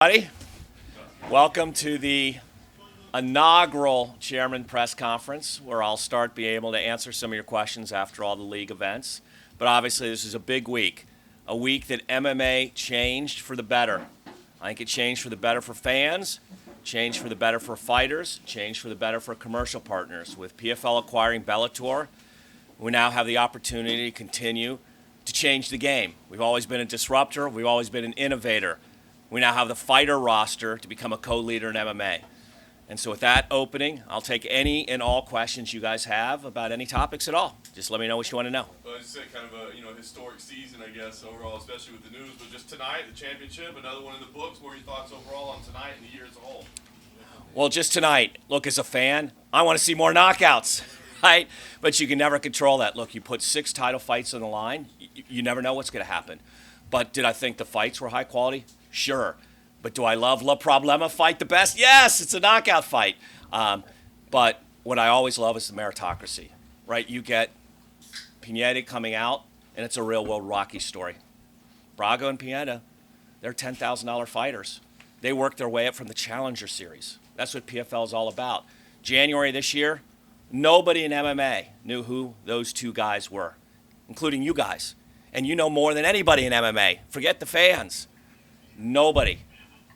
Everybody, welcome to the inaugural Chairman Press Conference, where I'll start being able to answer some of your questions after all the league events. But obviously, this is a big week, a week that MMA changed for the better. I think it changed for the better for fans, changed for the better for fighters, changed for the better for commercial partners. With PFL acquiring Bellator, we now have the opportunity to continue to change the game. We've always been a disruptor. We've always been an innovator. We now have the fighter roster to become a co-leader in MMA. And so with that opening, I'll take any and all questions you guys have about any topics at all. Just let me know what you want to know. Well, I just said kind of a historic season, I guess, overall, especially with the news. But just tonight, the championship, another one in the books. What are your thoughts overall on tonight and the year as a whole? Well, just tonight, look, as a fan, I want to see more knockouts, right? But you can never control that. Look, you put 6 title fights on the line, you never know what's going to happen. But did I think the fights were high quality? Sure. But do I love La Problema fight the best? Yes, it's a knockout fight. But what I always love is the meritocracy, right? You get Pineda coming out, and it's a real-world Rocky story. Braga and Pineda, they're $10,000 fighters. They worked their way up from the Challenger Series. That's what PFL is all about. January this year, nobody in MMA knew who those 2 guys were, including you guys. And you know more than anybody in MMA. Forget the fans. Nobody.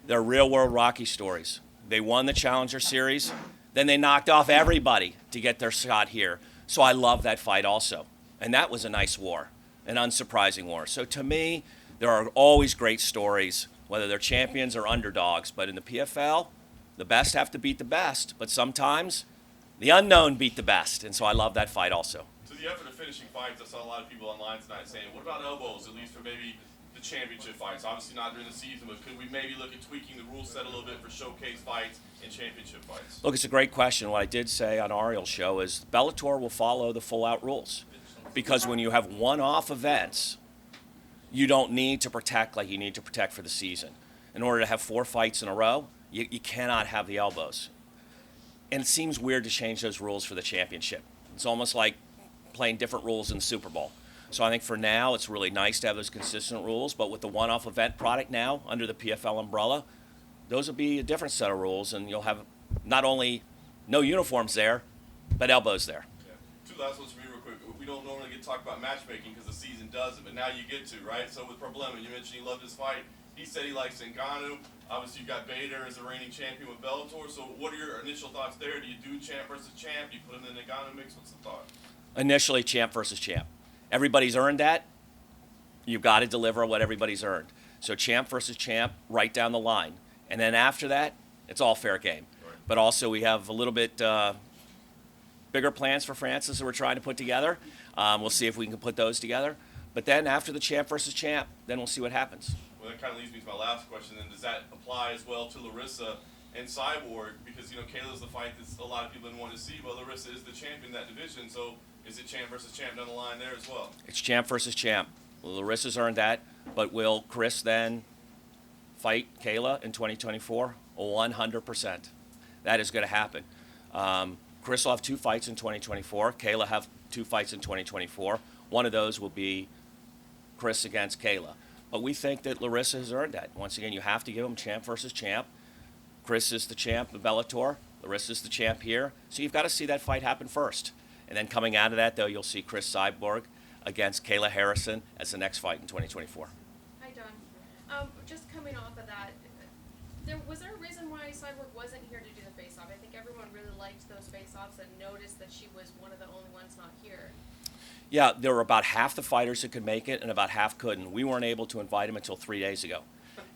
They're real-world Rocky stories. They won the Challenger Series. Then they knocked off everybody to get their shot here. So I love that fight also. And that was a nice war, an unsurprising war. So to me, there are always great stories, whether they're champions or underdogs. But in the PFL, the best have to beat the best. But sometimes the unknown beat the best. And so I love that fight also. So the effort of finishing fights, I saw a lot of people online tonight saying, what about elbows, at least for maybe the championship fights? Obviously not during the season, but could we maybe look at tweaking the rule set a little bit for showcase fights and championship fights? Look, it's a great question. What I did say on Ariel's show is Bellator will follow the full-out rules. Because when you have one-off events, you don't need to protect like you need to protect for the season. In order to have 4 fights in a row, you cannot have the elbows. And it seems weird to change those rules for the championship. It's almost like playing different rules in the Super Bowl. So I think for now, it's really nice to have those consistent rules. But with the one-off event product now under the PFL umbrella, those will be a different set of rules. And you'll have not only no uniforms there, but elbows there. Yeah. 2 last ones for me real quick. We don't normally get to talk about matchmaking because the season doesn't, but now you get to, right? So with Problema, you mentioned he loved his fight. He said he likes Ngannou. Obviously, you've got Bader as the reigning champion with Bellator. So what are your initial thoughts there? Do you do champ versus champ? Do you put him in the Ngannou mix? What's the thought? Initially, champ versus champ. Everybody's earned that. You've got to deliver what everybody's earned. So champ versus champ, right down the line. And then after that, it's all fair game. Right. But also we have a little bit bigger plans for Francis that we're trying to put together. We'll see if we can put those together. But then after the champ versus champ, then we'll see what happens. Well, that kind of leads me to my last question. Then does that apply as well to Larissa and Cyborg? Because, Kayla's the fight that a lot of people didn't want to see, but Larissa is the champion in that division. So is it champ versus champ down the line there as well? It's champ versus champ. Well, Larissa's earned that, but will Chris then fight Kayla in 2024? 100%. That is going to happen. Chris will have 2 fights in 2024. Kayla have 2 fights in 2024. One of those will be Chris against Kayla. But we think that Larissa has earned that. Once again, you have to give them champ versus champ. Chris is the champ of Bellator. Larissa's the champ here. So you've got to see that fight happen first. And then coming out of that, though, you'll see Chris Cyborg against Kayla Harrison as the next fight in 2024. Hi, Donn. Just coming off of that, was there a reason why Cyborg wasn't here to do the face-off? I think everyone really liked those face-offs and noticed that she was one of the only ones not here. Yeah, there were about half the fighters that could make it and about half couldn't. We weren't able to invite them until 3 days ago.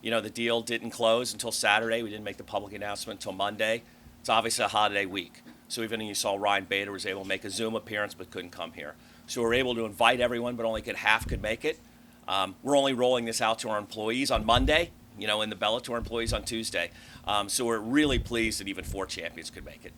The deal didn't close until Saturday. We didn't make the public announcement until Monday. It's obviously a holiday week. So even you saw Ryan Bader was able to make a Zoom appearance but couldn't come here. So we were able to invite everyone, but only half could make it. We're only rolling this out to our employees on Monday, and the Bellator employees on Tuesday. So we're really pleased that even 4 champions could make it.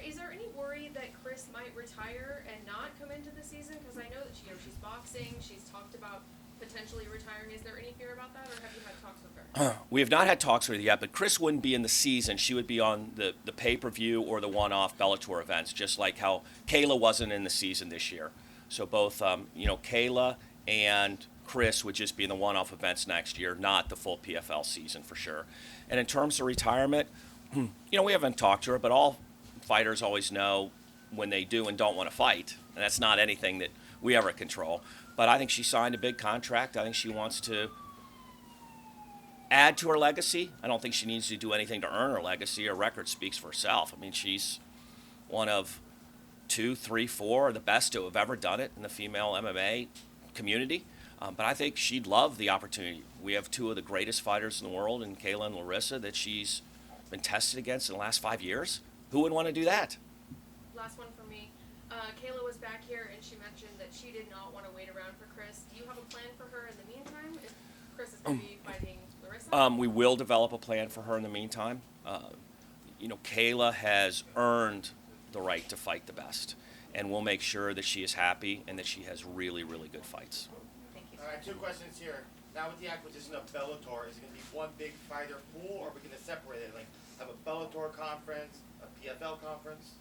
Is there any worry that Chris might retire and not come into the season? Because I know that she's boxing, she's talked about potentially retiring. Is there any fear about that, or have you had talks with her? We have not had talks with her yet, but Chris wouldn't be in the season. She would be on the pay-per-view or the one-off Bellator events, just like how Kayla wasn't in the season this year. So both, Kayla and Chris would just be in the one-off events next year, not the full PFL season for sure. And in terms of retirement, we haven't talked to her, but all fighters always know when they do and don't want to fight, and that's not anything that we ever control. But I think she signed a big contract. I think she wants to add to her legacy. I don't think she needs to do anything to earn her legacy. Her record speaks for herself. I mean, she's one of 2, 3, 4 the best to have ever done it in the female MMA community. But I think she'd love the opportunity. We have 2 of the greatest fighters in the world, in Kayla and Larissa, that she's been tested against in the last 5 years. Who would want to do that? Last one for me. Kayla was back here and she mentioned that she did not want to wait around for Chris. Do you have a plan for her in the meantime? If Chris is going to be fighting Larissa? We will develop a plan for her in the meantime. Kayla has earned the right to fight the best, and we'll make sure that she is happy and that she has really, really good fights. Thank you. All right, 2 questions here. Now with the acquisition of Bellator, is it going to be one big fighter pool, or are we going to separate it? Like have a Bellator conference, a PFL conference?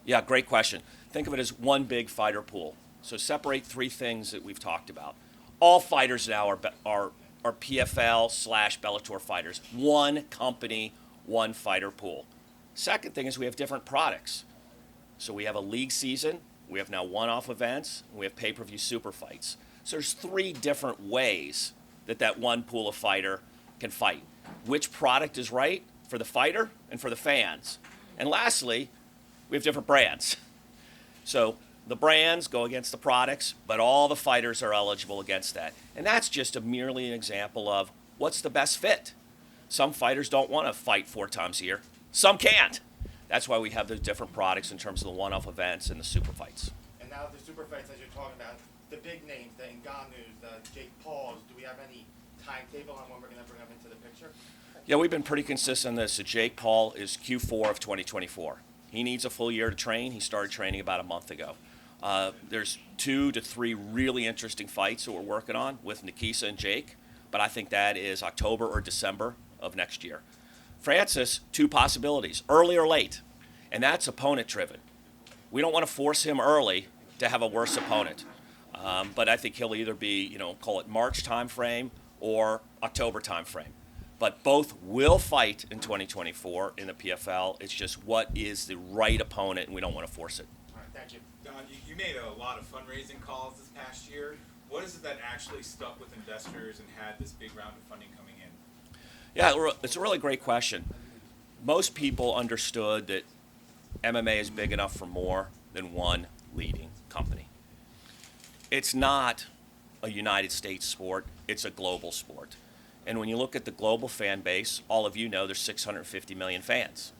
Yeah, great question. Think of it as one big fighter pool. So separate 3 things that we've talked about. All fighters now are PFL/Bellator fighters. One company, one fighter pool. Second thing is we have different products. So we have a league season, we have now one-off events, and we have pay-per-view super fights. So there's 3 different ways that one pool of fighter can fight. Which product is right for the fighter and for the fans? And lastly, we have different brands. So the brands go against the products, but all the fighters are eligible against that. And that's just merely an example of what's the best fit. Some fighters don't want to fight 4 times a year. Some can't. That's why we have the different products in terms of the one-off events and the super fights. And now the super fights, as you're talking about, the big names, the Ngannous, the Jake Pauls, do we have any timetable on when we're going to bring them into the picture? Yeah, we've been pretty consistent on this. So Jake Paul is Q4 of 2024. He needs a full year to train. He started training about a month ago. There's 2 to 3 really interesting fights that we're working on with Nikisa and Jake, but I think that is October or December of next year. Francis, 2 possibilities, early or late, and that's opponent-driven. We don't want to force him early to have a worse opponent, but I think he'll either be, call it March timeframe or October timeframe. But both will fight in 2024 in the PFL. It's just what is the right opponent, and we don't want to force it. All right, thank you. Donn, you made a lot of fundraising calls this past year. What is it that actually stuck with investors and had this big round of funding coming in? Yeah, it's a really great question. Most people understood that MMA is big enough for more than one leading company. It's not a United States sport, it's a global sport. And when you look at the global fan base, all of you know there's 650 million fans.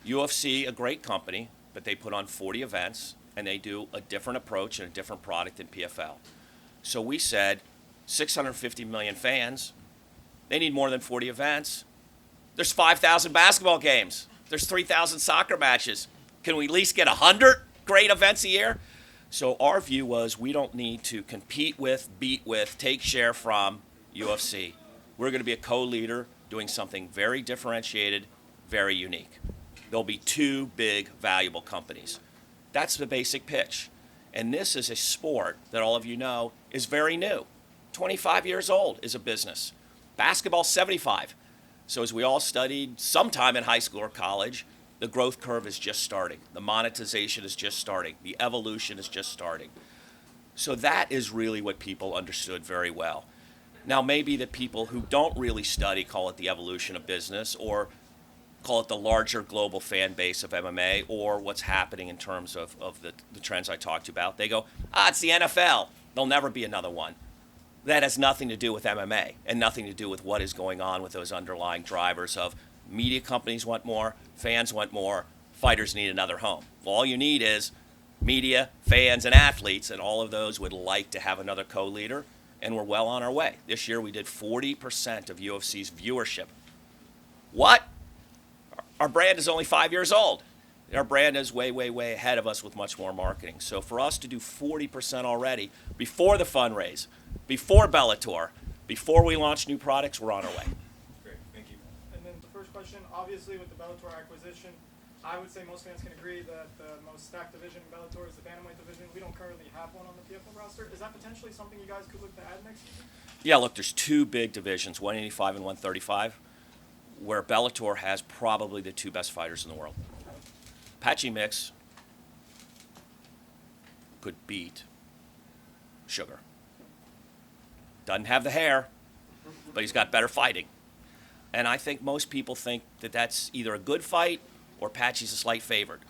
UFC, a great company, but they put on 40 events, and they do a different approach and a different product than PFL. So we said, 650 million fans, they need more than 40 events. There's 5,000 basketball games. There's 3,000 soccer matches. Can we at least get 100 great events a year? So our view was we don't need to compete with, beat with, take share from UFC. We're going to be a co-leader doing something very differentiated, very unique. There'll be 2 big, valuable companies. That's the basic pitch. And this is a sport that all of you know is very new. 25 years old is a business. Basketball, 75. So as we all studied sometime in high school or college, the growth curve is just starting. The monetization is just starting. The evolution is just starting. So that is really what people understood very well. Now, maybe the people who don't really study call it the evolution of business or call it the larger global fan base of MMA or what's happening in terms of the trends I talked about. They go, it's the NFL. There'll never be another one. That has nothing to do with MMA and nothing to do with what is going on with those underlying drivers of media companies want more, fans want more, fighters need another home. Well, all you need is media, fans, and athletes, and all of those would like to have another co-leader, and we're well on our way. This year we did 40% of UFC's viewership. What? Our brand is only 5 years old. Our brand is way, way, way ahead of us with much more marketing. So for us to do 40% already before the fundraise, before Bellator, before we launch new products, we're on our way. Great, thank you. And then the first question, obviously with the Bellator acquisition, I would say most fans can agree that the most stacked division in Bellator is the bantamweight division. We don't currently have one on the PFL roster. Is that potentially something you guys could look to add next season? Yeah, look, there's two big divisions, 185 and 135, where Bellator has probably the two best fighters in the world. Patchy Mix could beat Sugar. Doesn't have the hair, but he's got better fighting. And I think most people think that that's either a good fight or Patchy's a slight favorite.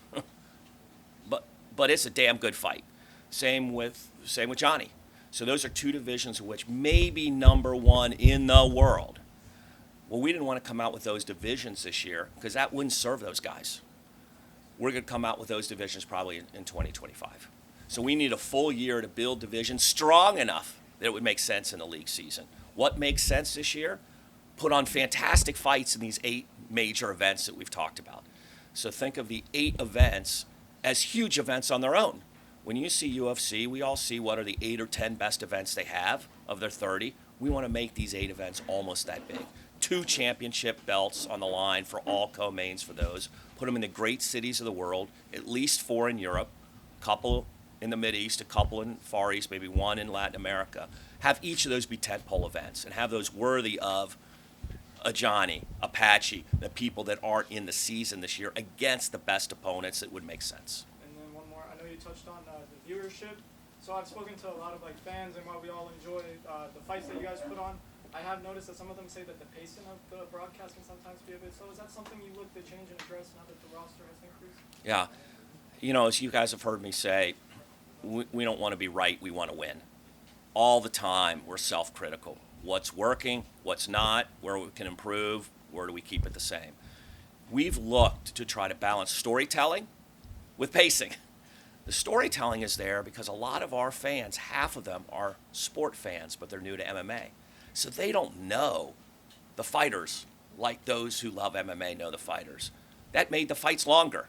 but it's a damn good fight. Same with Johnny. So those are two divisions of which may be number one in the world. Well, we didn't want to come out with those divisions this year because that wouldn't serve those guys. We're going to come out with those divisions probably in 2025. So we need a full year to build divisions strong enough that it would make sense in the league season. What makes sense this year? Put on fantastic fights in these 8 major events that we've talked about. So think of the 8 events as huge events on their own. When you see UFC, we all see what are the 8 or 10 best events they have of their 30. We want to make these 8 events almost that big. 2 championship belts on the line for all co-mains for those. Put them in the great cities of the world, at least 4 in Europe, a couple in the Mideast, a couple in Far East, maybe 1 in Latin America. Have each of those be tentpole events and have those worthy of a Johnny, a Patchy, the people that aren't in the season this year against the best opponents. It would make sense. And then one more. I know you touched on the viewership. So I've spoken to a lot of fans, and while we all enjoy the fights that you guys put on, I have noticed that some of them say that the pacing of the broadcast can sometimes be a bit slow. Is that something you look to change and address now that the roster has increased? Yeah. As you guys have heard me say, we don't want to be right, we want to win. All the time, we're self-critical. What's working, what's not, where we can improve, where do we keep it the same? We've looked to try to balance storytelling with pacing. The storytelling is there because a lot of our fans, half of them are sport fans, but they're new to MMA. So they don't know the fighters like those who love MMA know the fighters. That made the fights longer.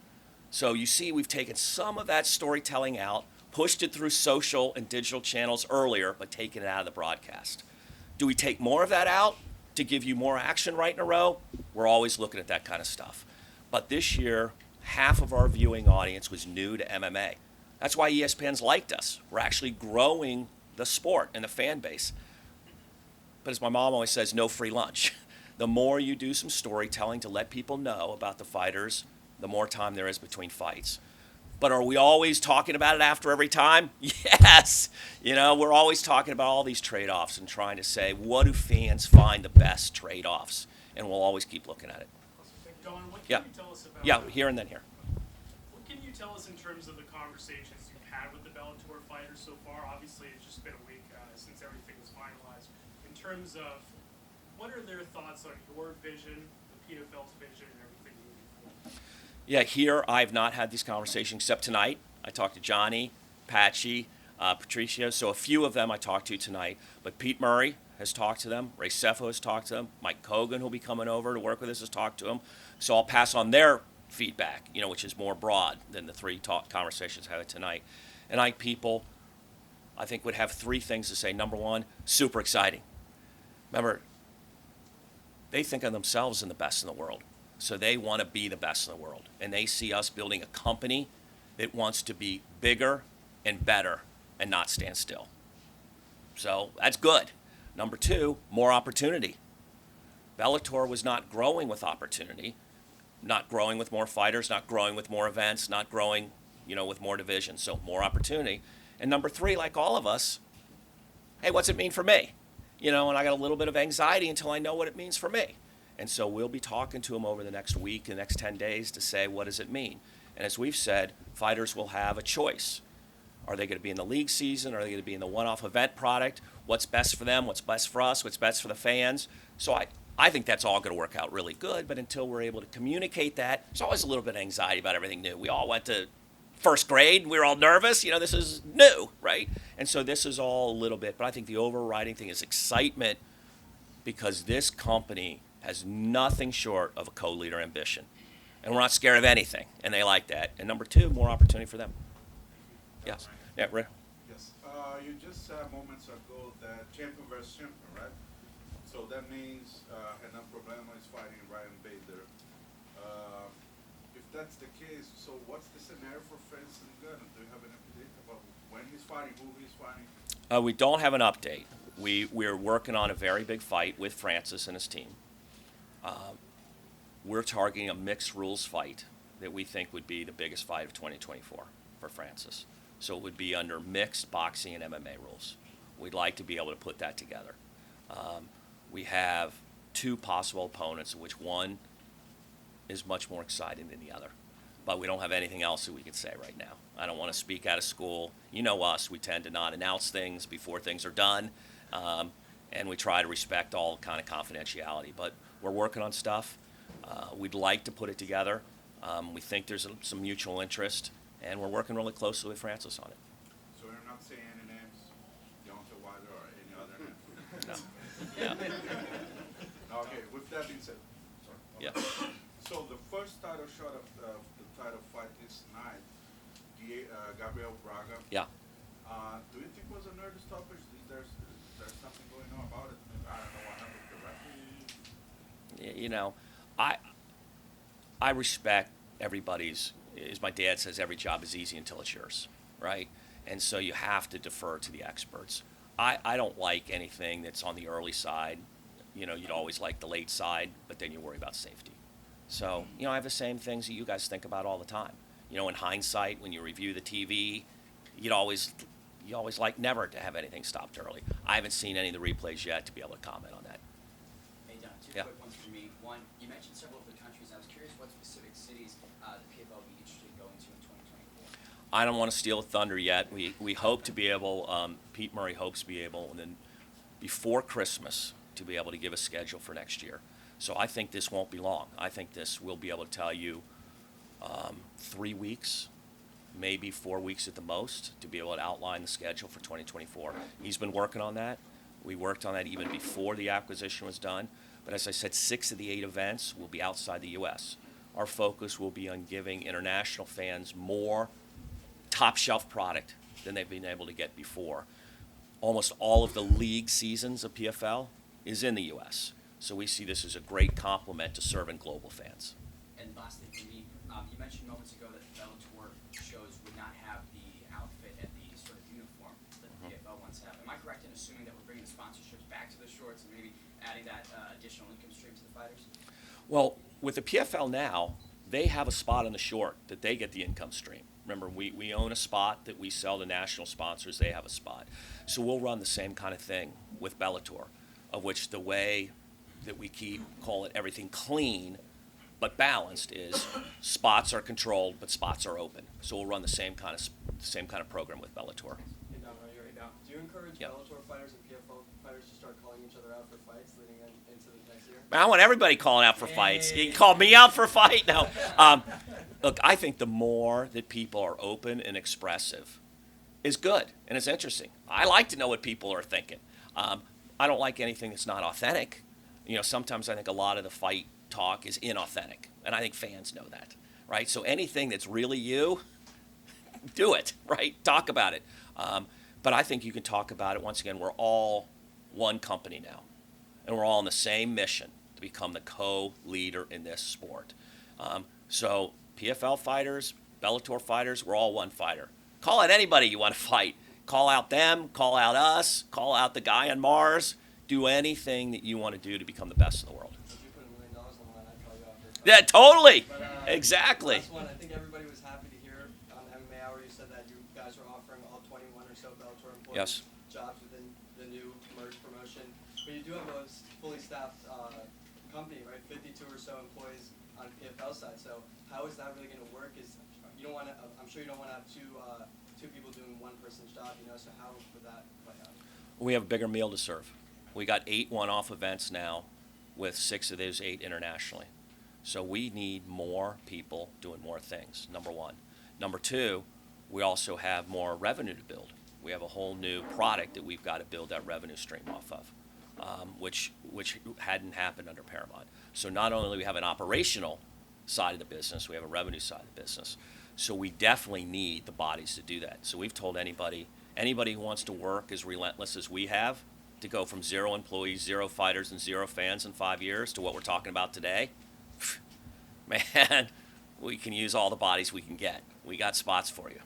So you see we've taken some of that storytelling out, pushed it through social and digital channels earlier, but taken it out of the broadcast. Do we take more of that out to give you more action right in a row? We're always looking at that kind of stuff. But this year, half of our viewing audience was new to MMA. That's why ESPN's liked us. We're actually growing the sport and the fan base. But as my mom always says, no free lunch. The more you do some storytelling to let people know about the fighters, the more time there is between fights. But are we always talking about it after every time? Yes. We're always talking about all these trade-offs and trying to say, what do fans find the best trade-offs? And we'll always keep looking at it. Donn, what can you tell us about? Yeah, here and then here. What can you tell us in terms of the conversations you've had with the Bellator fighters so far? Obviously, it's just been a week since everything was finalized. In terms of what are their thoughts on your vision, the PFL's vision, and everything moving forward? Yeah, here I've not had these conversations except tonight. I talked to Johnny, Patchy, Patricio, so a few of them I talked to tonight. But Pete Murray has talked to them. Ray Sefo has talked to them. Mike Kogan, who'll be coming over to work with us, has talked to them. So I'll pass on their feedback, which is more broad than the 3 conversations I had tonight. And people, I think, would have 3 things to say. Number 1, super exciting. Remember, they think of themselves as the best in the world. So they want to be the best in the world. And they see us building a company that wants to be bigger and better and not stand still. So that's good. Number 2, more opportunity. Bellator was not growing with opportunity, not growing with more fighters, not growing with more events, not growing, with more divisions. So more opportunity. And number 3, like all of us, hey, what's it mean for me? And I got a little bit of anxiety until I know what it means for me. And so we'll be talking to them over the next week, the next 10 days to say, what does it mean? And as we've said, fighters will have a choice. Are they going to be in the league season? Are they going to be in the one-off event product? What's best for them? What's best for us? What's best for the fans? So I think that's all going to work out really good. But until we're able to communicate that, there's always a little bit of anxiety about everything new. We all went to first grade. We were all nervous. This is new, right? And so this is all a little bit. But I think the overriding thing is excitement because this company has nothing short of a co-leader ambition. And we're not scared of anything, and they like that. And number 2, more opportunity for them. Yes. Yeah, Ray. Yes. You just said moments ago that champion versus champion, right? So that means Hernan Problema is fighting Ryan Bader. If that's the case, so what's the scenario for Francis Ngannou? Do you have an update about when he's fighting, who he's fighting? We don't have an update. We're working on a very big fight with Francis and his team. We're targeting a mixed rules fight that we think would be the biggest fight of 2024 for Francis. So it would be under mixed boxing and MMA rules. We'd like to be able to put that together. We have two possible opponents, of which one is much more exciting than the other. But we don't have anything else that we can say right now. I don't want to speak out of school. You know us, we tend to not announce things before things are done, and we try to respect all kind of confidentiality. But we're working on stuff. We'd like to put it together. We think there's some mutual interest, and we're working really closely with Francis on it. So you're not saying any names, Deontay Wilder or any other name? No. Yeah. Okay, with that being said, sorry. Yeah. So the first title shot of the title fight this night, Gabriel Braga. Yeah. Do you think it was a nervous stoppage? Is there something going on about it? I don't know what happened with the referee. You know, I respect everybody's, as my dad says, every job is easy until it's yours, right? And so you have to defer to the experts. I don't like anything that's on the early side. You know, you'd always like the late side, but then you worry about safety. So, you know, I have the same things that you guys think about all the time. You know, in hindsight, when you review the TV, you always like never to have anything stopped early. I haven't seen any of the replays yet to be able to comment on that. Hey, Don, two Yeah. quick ones for me. One, you mentioned several of the countries. I was curious what specific cities the PFL would be interested in going to in 2024. I don't want to steal thunder yet. We hope to be able, Pete Murray hopes to be able, and then before Christmas, to be able to give a schedule for next year. So I think this won't be long. I think this will be able to tell you 3 weeks, maybe 4 weeks at the most, to be able to outline the schedule for 2024. He's been working on that. We worked on that even before the acquisition was done. But as I said, 6 of the 8 events will be outside the U.S. Our focus will be on giving international fans more top-shelf product than they've been able to get before. Almost all of the league seasons of PFL is in the U.S., so we see this as a great complement to serving global fans. And lastly for me, you mentioned moments ago that Bellator shows would not have the outfit and the sort of uniform that the PFL ones have. Am I correct in assuming that we're bringing the sponsorships back to the shorts and maybe adding that additional income stream to the fighters? Well, with the PFL now, they have a spot on the short that they get the income stream. Remember, we own a spot that we sell to national sponsors. They have a spot. So we'll run the same kind of thing with Bellator, of which the way that we call it everything clean but balanced is spots are controlled but spots are open. So we'll run the same kind of program with Bellator. Hey, Don, are you right now? Do you encourage Yep. Bellator fighters and PFL fighters to start calling each other out for fights leading into the next year? I want everybody calling out for fights. You can call me out for a fight now. Look, I think the more that people are open and expressive is good, and it's interesting. I like to know what people are thinking. I don't like anything that's not authentic. You know, sometimes I think a lot of the fight talk is inauthentic, and I think fans know that, right? So anything that's really you, do it, right? Talk about it. But I think you can talk about it. Once again, we're all one company now, and we're all on the same mission to become the co-leader in this sport. So PFL fighters, Bellator fighters, we're all one fighter. Call out anybody you want to fight. Call out them, call out us, call out the guy on Mars. Do anything that you want to do to become the best in the world. If you put $1 million on the line, I'd call you out for a fight. Yeah, totally. But, Exactly. Last one, I think everybody was happy to hear on MMA Hour you said that you guys are offering all 21 or so Bellator employees Yes. jobs within the new merged promotion. But you do have a fully staffed company, right? 52 or so employees on PFL side. So how is that really going to work? You don't want to. I'm sure you don't want to have two people doing one person's job. You know. So how would that play out? We have a bigger meal to serve. We got 8 one-off events now with 6 of those 8 internationally. So we need more people doing more things, number one. Number two, we also have more revenue to build. We have a whole new product that we've got to build that revenue stream off of, which hadn't happened under Paramount. So not only do we have an operational side of the business, we have a revenue side of the business. So we definitely need the bodies to do that. So we've told anybody who wants to work as relentless as we have, to go from 0 employees, 0 fighters, and 0 fans in 5 years to what we're talking about today, man, we can use all the bodies we can get. We got spots for you.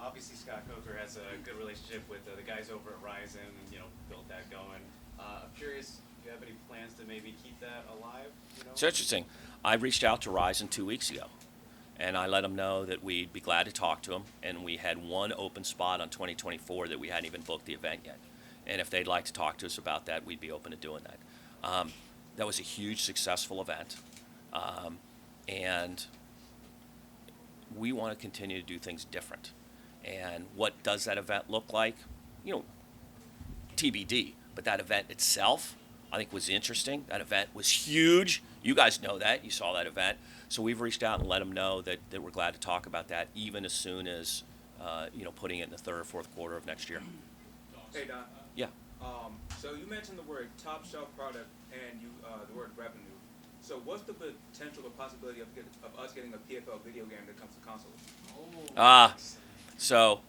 Obviously, Scott Coker has a good relationship with the guys over at Ryzen and, built that going. I'm curious, do you have any plans to maybe keep that alive? It's interesting. I reached out to Ryzen 2 weeks ago, and I let them know that we'd be glad to talk to them, and we had one open spot on 2024 that we hadn't even booked the event yet. And if they'd like to talk to us about that, we'd be open to doing that. That was a huge, successful event, and we want to continue to do things different. And what does that event look like? TBD. But that event itself, I think, was interesting. That event was huge. You guys know that. You saw that event. So we've reached out and let them know that we're glad to talk about that, even as soon as, putting it in the third or fourth quarter of next year. Hey, Don. Yeah. So you mentioned the word top shelf product and the word revenue. So what's the potential or possibility of us getting a PFL video game that comes to console? So,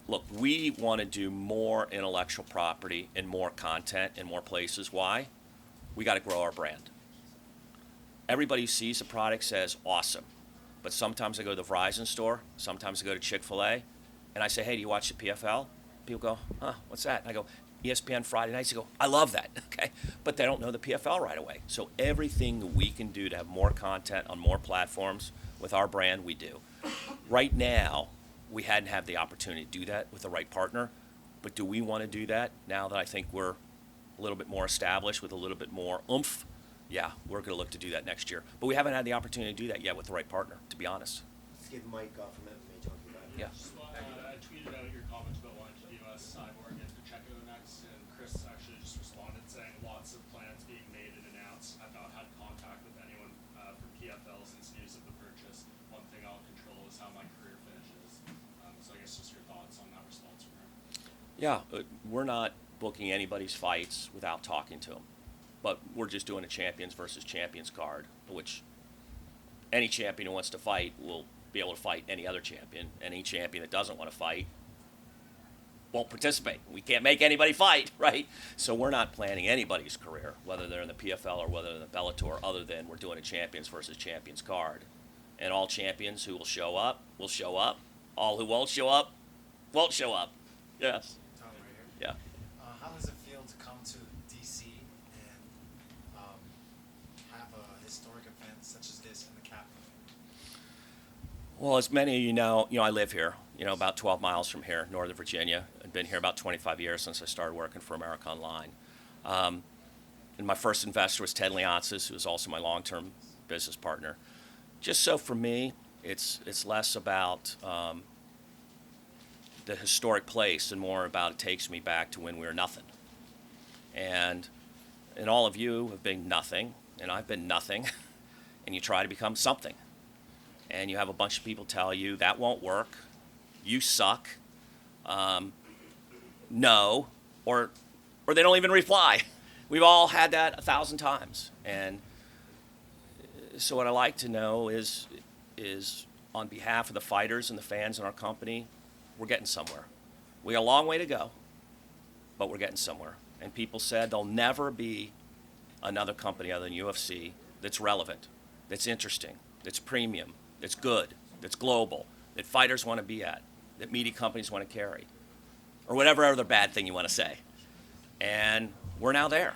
look, we want to do more intellectual property and more content in more places. Why? We got to grow our brand. Everybody who sees the product says, awesome. But sometimes I go to the Verizon store, sometimes I go to Chick-fil-A, and I say, hey, do you watch the PFL? People go, huh, what's that? And I go, ESPN Friday nights. They go, I love that, okay? But they don't know the PFL right away. So everything we can do to have more content on more platforms with our brand, we do. Right now, we hadn't had the opportunity to do that with the right partner, but do we want to do that now that I think we're a little bit more established with a little bit more oomph? Yeah, we're going to look to do that next year. But we haven't had the opportunity to do that yet with the right partner, to be honest. Let's give Mike from MMA Junkie back. Yeah. I tweeted out your comments about wanting to do a Cyborg and Pacheco next, and Chris actually just responded saying lots of plans being made and announced. I've not had contact with anyone from PFL since news of the purchase. One thing I'll control is how my career finishes. So I guess just your thoughts on that response from her. Yeah, we're not booking anybody's fights without talking to them. But we're just doing a champions versus champions card, which any champion who wants to fight will be able to fight any other champion. Any champion that doesn't want to fight won't participate. We can't make anybody fight, right? So we're not planning anybody's career, whether they're in the PFL or whether they're in the Bellator, other than we're doing a champions versus champions card. And all champions who will show up, will show up. All who won't show up, won't show up. Yes. Tom, right here. Yeah. How does it feel to come to DC and have a historic event such as this in the capital? Well, as many of you know, I live here, about 12 miles from here, Northern Virginia. I've been here about 25 years since I started working for America Online. And my first investor was Ted Leonsis, who was also my long-term business partner. Just so for me, it's less about the historic place and more about it takes me back to when we were nothing. And all of you have been nothing, and I've been nothing, and you try to become something. And you have a bunch of people tell you that won't work, you suck, no, or they don't even reply. We've all had that 1,000 times. And so what I like to know is on behalf of the fighters and the fans in our company, we're getting somewhere. We got a long way to go, but we're getting somewhere. And people said there'll never be another company other than UFC that's relevant, that's interesting, that's premium, that's good, that's global, that fighters want to be at, that media companies want to carry, or whatever other bad thing you want to say. And we're now there.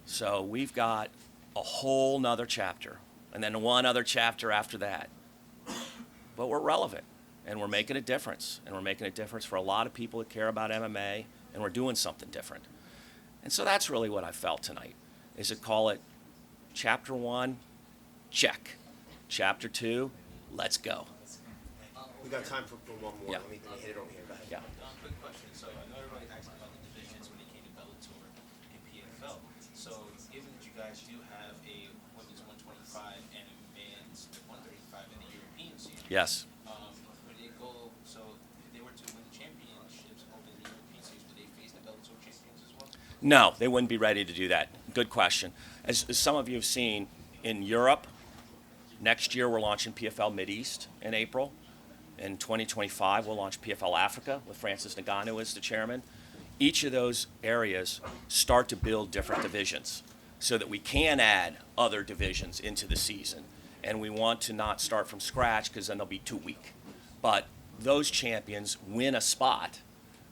So we've got a whole nother chapter, and then one other chapter after that. But we're relevant, and we're making a difference, and we're making a difference for a lot of people that care about MMA, and we're doing something different. And so that's really what I felt tonight, is to call it Chapter 1, check. Chapter 2, let's go. We got time for one more. Yeah. Let me hit it over here. Go ahead. Yeah. Quick question. So I know everybody asked about the divisions when it came to Bellator and PFL. So given that you guys do have a women's 125 and a men's 135 in the European scene, Yes. would it go? So if they were to win the championships over the European series, would they face the Bellator champions as well? No, they wouldn't be ready to do that. Good question. As some of you have seen, in Europe, next year we're launching PFL Mideast in April. In 2025, we'll launch PFL Africa with Francis Ngannou as the chairman. Each of those areas start to build different divisions so that we can add other divisions into the season and we want to not start from scratch because then they'll be too weak. But those champions win a spot,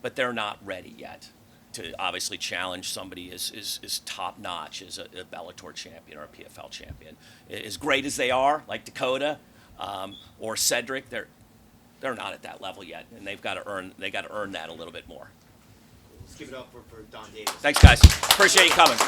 but they're not ready yet to obviously challenge somebody as top notch as a Bellator champion or a PFL champion. As great as they are, like Dakota or Cedric, they're not at that level yet, and they've got to earn that a little bit more. Let's give it up for Donn Davis. Thanks, guys. Appreciate you coming.